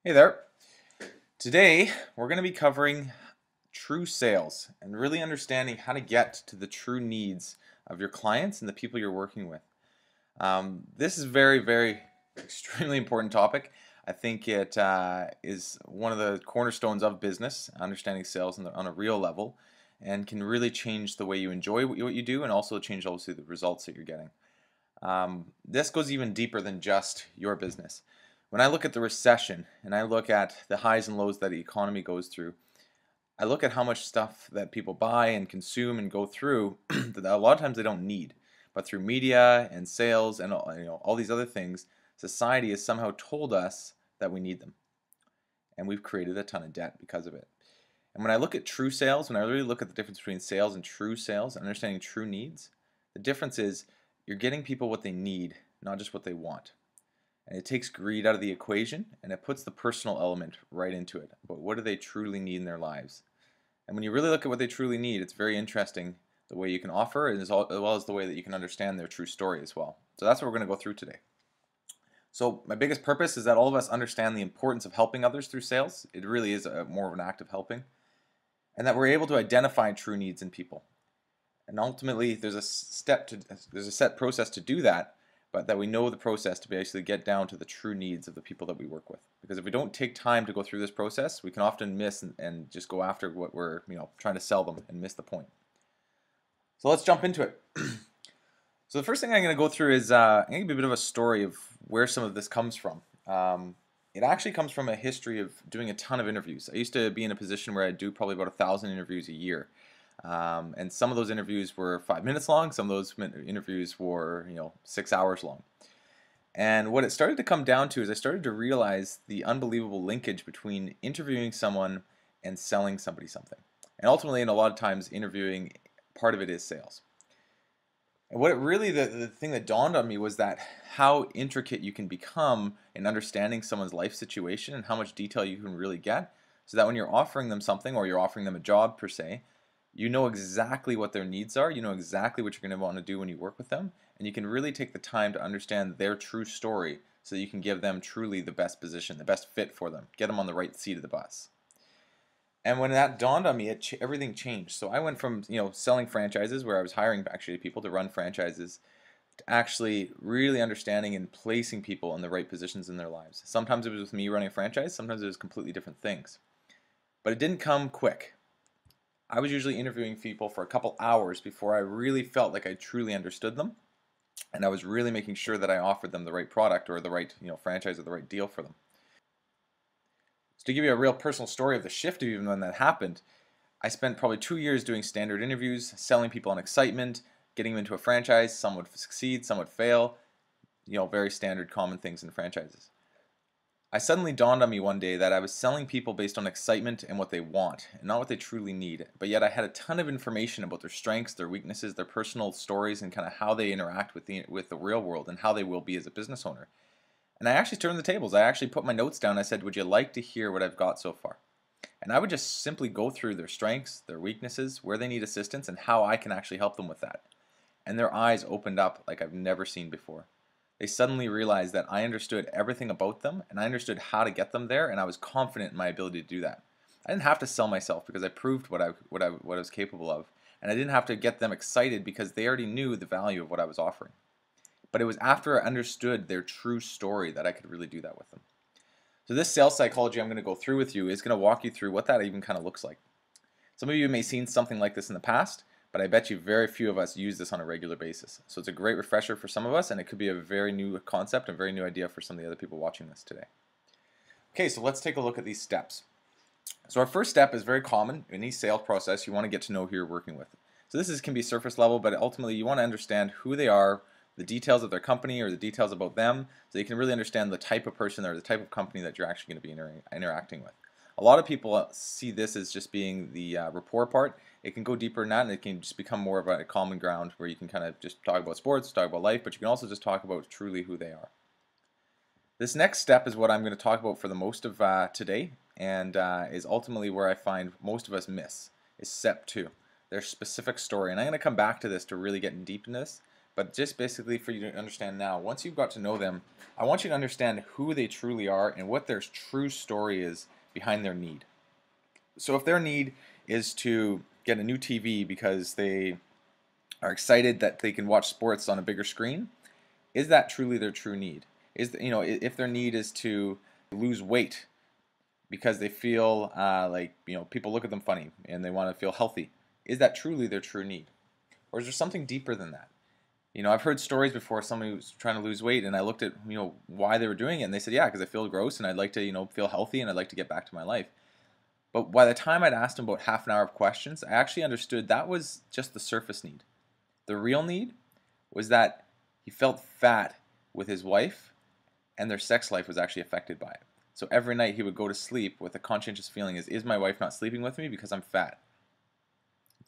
Hey there. Today we're going to be covering true sales and really understanding how to get to the true needs of your clients and the people you're working with. This is very extremely important topic. I think it is one of the cornerstones of business, understanding sales on a real level, and can really change the way you enjoy what you do and also change obviously the results that you're getting. This goes even deeper than just your business. When I look at the recession and I look at the highs and lows that the economy goes through, I look at how much stuff that people buy and consume and go through that a lot of times they don't need. But through media and sales and all these other things, society has somehow told us that we need them. And we've created a ton of debt because of it. And when I look at true sales, when I really look at the difference between sales and true sales, understanding true needs, the difference is you're getting people what they need, not just what they want. And it takes greed out of the equation and it puts the personal element right into it. But what do they truly need in their lives? And when you really look at what they truly need, it's very interesting the way you can offer as well as the way that you can understand their true story as well. So that's what we're going to go through today. So my biggest purpose is that all of us understand the importance of helping others through sales. It really is more of an act of helping. And that we're able to identify true needs in people. And ultimately, there's a set process to do that, but that we know the process to basically get down to the true needs of the people that we work with. Because if we don't take time to go through this process, we can often miss and just go after what we're trying to sell them and miss the point. So let's jump into it. So the first thing I'm going to go through is I'm going to give you a bit of a story of where some of this comes from. It actually comes from a history of doing a ton of interviews. I used to be in a position where I do probably about 1,000 interviews a year. And some of those interviews were 5 minutes long, some of those interviews were 6 hours long. And what it started to come down to is I started to realize the unbelievable linkage between interviewing someone and selling somebody something. And ultimately, and a lot of times, interviewing, part of it is sales. And what it really, the thing that dawned on me was that how intricate you can become in understanding someone's life situation and how much detail you can really get, so that when you're offering them something or you're offering them a job per se, you know exactly what their needs are, you know exactly what you're going to want to do when you work with them, and you can really take the time to understand their true story so that you can give them truly the best position, the best fit for them, get them on the right seat of the bus. And when that dawned on me, everything changed. So I went from selling franchises where I was hiring actually people to run franchises to actually really understanding and placing people in the right positions in their lives. Sometimes it was with me running a franchise, sometimes it was completely different things. But it didn't come quick. I was usually interviewing people for a couple hours before I really felt like I truly understood them, and I was really making sure that I offered them the right product or the right franchise or the right deal for them. So to give you a real personal story of the shift of even when that happened, I spent probably 2 years doing standard interviews, selling people on excitement, getting them into a franchise. Some would succeed, some would fail, very standard common things in franchises. I suddenly dawned on me one day that I was selling people based on excitement and what they want, and not what they truly need. But yet I had a ton of information about their strengths, their weaknesses, their personal stories, and kind of how they interact with the real world and how they will be as a business owner. And I actually turned the tables. I actually put my notes down. I said, would you like to hear what I've got so far? And I would just simply go through their strengths, their weaknesses, where they need assistance, and how I can actually help them with that. And their eyes opened up like I've never seen before. They suddenly realized that I understood everything about them and I understood how to get them there, and I was confident in my ability to do that. I didn't have to sell myself because I proved what I was capable of, and I didn't have to get them excited because they already knew the value of what I was offering. But it was after I understood their true story that I could really do that with them. So this sales psychology I'm going to go through with you is going to walk you through what that even kind of looks like. Some of you may have seen something like this in the past, but I bet you very few of us use this on a regular basis. So it's a great refresher for some of us, and it could be a very new concept and very new idea for some of the other people watching this today. Okay, so let's take a look at these steps. So our first step is very common. In any sales process, you want to get to know who you're working with. So this can be surface level, but ultimately you want to understand who they are, the details of their company or the details about them, so you can really understand the type of person or the type of company that you're actually going to be interacting with. A lot of people see this as just being the rapport part. It can go deeper than that, and it can just become more of a common ground where you can kind of just talk about sports, talk about life, but you can also just talk about truly who they are. This next step is what I'm going to talk about for the most of today, and is ultimately where I find most of us miss, is step 2, their specific story. And I'm going to come back to this to really get deep in this, but just basically for you to understand now, once you've got to know them, I want you to understand who they truly are and what their true story is behind their need. So if their need is to get a new TV because they are excited that they can watch sports on a bigger screen, is that truly their true need? If their need is to lose weight because they feel like people look at them funny and they want to feel healthy, is that truly their true need? Or is there something deeper than that? I've heard stories before, somebody was trying to lose weight and I looked at why they were doing it, and they said, yeah, because I feel gross and I'd like to feel healthy and I'd like to get back to my life. But by the time I'd asked them about half an hour of questions, I actually understood that was just the surface need. The real need was that he felt fat with his wife and their sex life was actually affected by it. So every night he would go to sleep with a conscientious feeling, is my wife not sleeping with me because I'm fat?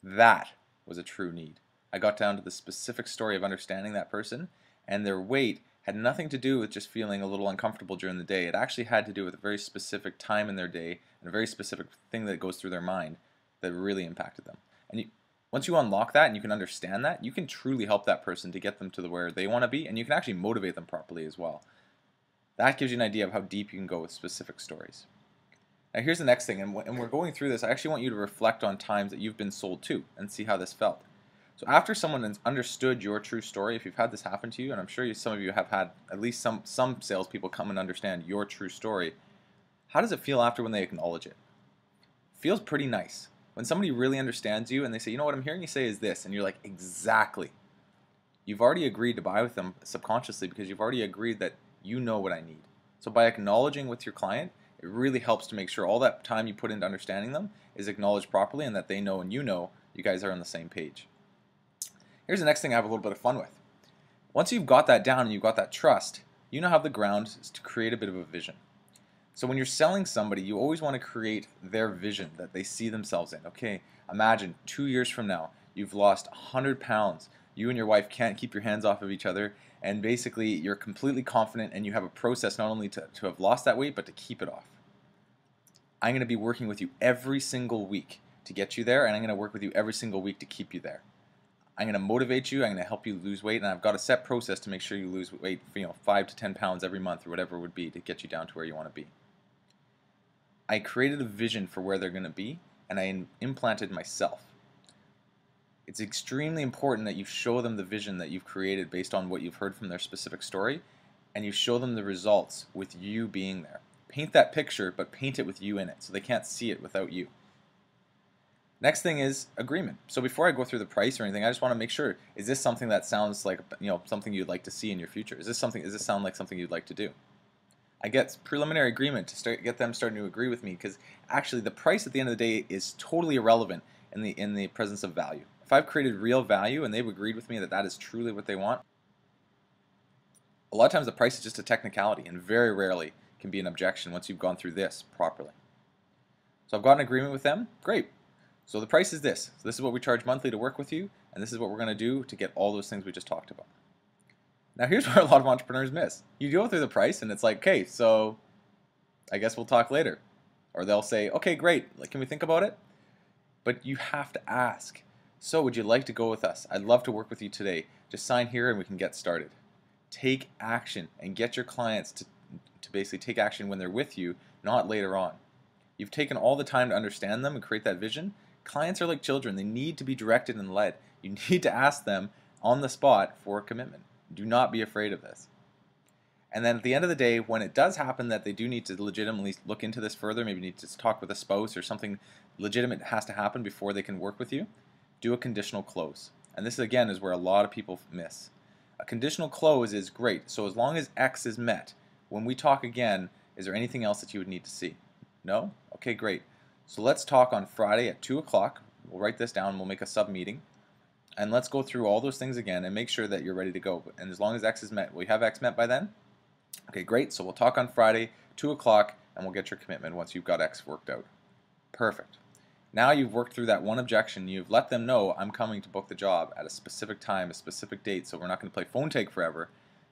That was a true need. I got down to the specific story of understanding that person, and their weight had nothing to do with just feeling a little uncomfortable during the day. It actually had to do with a very specific time in their day and a very specific thing that goes through their mind that really impacted them. And once you unlock that and you can understand that, you can truly help that person to get them to where they want to be, and you can actually motivate them properly as well. That gives you an idea of how deep you can go with specific stories. Now here's the next thing, and we're going through this, I actually want you to reflect on times that you've been sold to and see how this felt. So after someone has understood your true story, if you've had this happen to you, and I'm sure some of you have had at least some salespeople come and understand your true story, how does it feel after when they acknowledge it? It feels pretty nice. When somebody really understands you and they say, you know what I'm hearing you say is this, and you're like, exactly. You've already agreed to buy with them subconsciously because you've already agreed that you know what I need. So by acknowledging with your client, it really helps to make sure all that time you put into understanding them is acknowledged properly and that they know and you guys are on the same page. Here's the next thing I have a little bit of fun with. Once you've got that down and you've got that trust, you now have the ground to create a bit of a vision. So when you're selling somebody, you always want to create their vision that they see themselves in. Okay, imagine 2 years from now, you've lost 100 pounds. You and your wife can't keep your hands off of each other, and basically you're completely confident and you have a process not only to have lost that weight, but to keep it off. I'm going to be working with you every single week to get you there, and I'm going to work with you every single week to keep you there. I'm going to motivate you, I'm going to help you lose weight, and I've got a set process to make sure you lose weight, 5 to 10 pounds every month or whatever it would be to get you down to where you want to be. I created a vision for where they're going to be, and I implanted myself. It's extremely important that you show them the vision that you've created based on what you've heard from their specific story, and you show them the results with you being there. Paint that picture, but paint it with you in it, so they can't see it without you. Next thing is agreement. So before I go through the price or anything, I just want to make sure, is this something that sounds like something you'd like to see in your future? Does this sound like something you'd like to do? I get preliminary agreement to get them starting to agree with me, because actually the price at the end of the day is totally irrelevant in the presence of value. If I've created real value and they've agreed with me that that is truly what they want, a lot of times the price is just a technicality and very rarely can be an objection once you've gone through this properly. So I've got an agreement with them, great. So the price is this. So this is what we charge monthly to work with you, and this is what we're going to do to get all those things we just talked about. Now here's where a lot of entrepreneurs miss. You go through the price and it's like, okay, so I guess we'll talk later. Or they'll say, okay, great, can we think about it? But you have to ask. So would you like to go with us? I'd love to work with you today. Just sign here and we can get started. Take action and get your clients to basically take action when they're with you, not later on. You've taken all the time to understand them and create that vision. Clients are like children. They need to be directed and led. You need to ask them on the spot for a commitment. Do not be afraid of this. And then at the end of the day, when it does happen that they do need to legitimately look into this further, maybe need to talk with a spouse or something legitimate has to happen before they can work with you, do a conditional close. And this again is where a lot of people miss. A conditional close is great. So as long as X is met, when we talk again, is there anything else that you would need to see? No? Okay, great. So let's talk on Friday at 2 o'clock. We'll write this down. We'll make a sub meeting. And let's go through all those things again and make sure that you're ready to go. And as long as X is met, will you have X met by then? Okay, great. So we'll talk on Friday, 2 o'clock, and we'll get your commitment once you've got X worked out. Perfect. Now you've worked through that one objection. You've let them know I'm coming to book the job at a specific time, a specific date, so we're not going to play phone tag forever.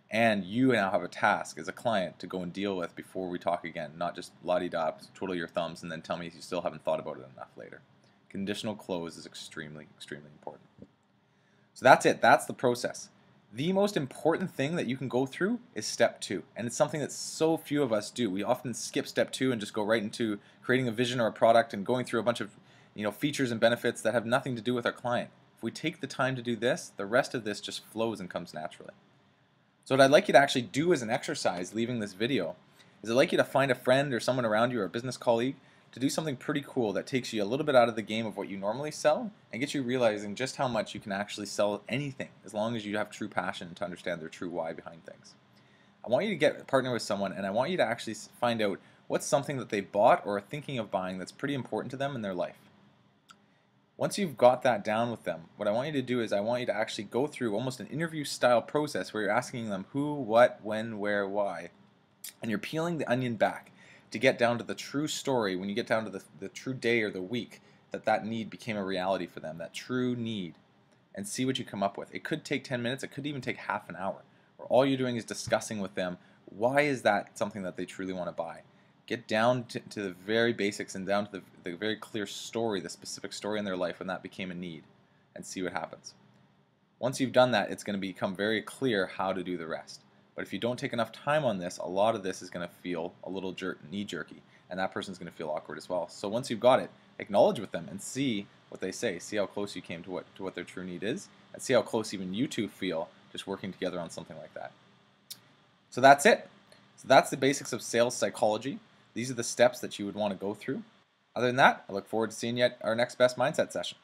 And you now have a task as a client to go and deal with before we talk again, not just la-di-da, twiddle your thumbs, and then tell me you still haven't thought about it enough later. Conditional close is extremely, extremely important. So that's it. That's the process. The most important thing that you can go through is step 2, and it's something that so few of us do. We often skip step 2 and just go right into creating a vision or a product and going through a bunch of features and benefits that have nothing to do with our client. If we take the time to do this, the rest of this just flows and comes naturally. So what I'd like you to actually do as an exercise leaving this video is I'd like you to find a friend or someone around you or a business colleague to do something pretty cool that takes you a little bit out of the game of what you normally sell and gets you realizing just how much you can actually sell anything as long as you have true passion to understand their true why behind things. I want you to partner with someone, and I want you to actually find out what's something that they bought or are thinking of buying that's pretty important to them in their life. Once you've got that down with them, what I want you to do is I want you to actually go through almost an interview style process where you're asking them who, what, when, where, why, and you're peeling the onion back to get down to the true story, when you get down to the true day or the week that need became a reality for them, that true need, and see what you come up with. It could take 10 minutes, it could even take half an hour, where all you're doing is discussing with them why is that something that they truly want to buy. Get down to the very basics and down to the very clear story, the specific story in their life when that became a need, and see what happens. Once you've done that, it's going to become very clear how to do the rest. But if you don't take enough time on this, a lot of this is going to feel a little knee-jerky, and that person's going to feel awkward as well. So once you've got it, acknowledge with them and see what they say. See how close you came to what their true need is, and see how close even you two feel just working together on something like that. So that's it. So that's the basics of sales psychology. These are the steps that you would want to go through. Other than that, I look forward to seeing you at our next Best Mindset session.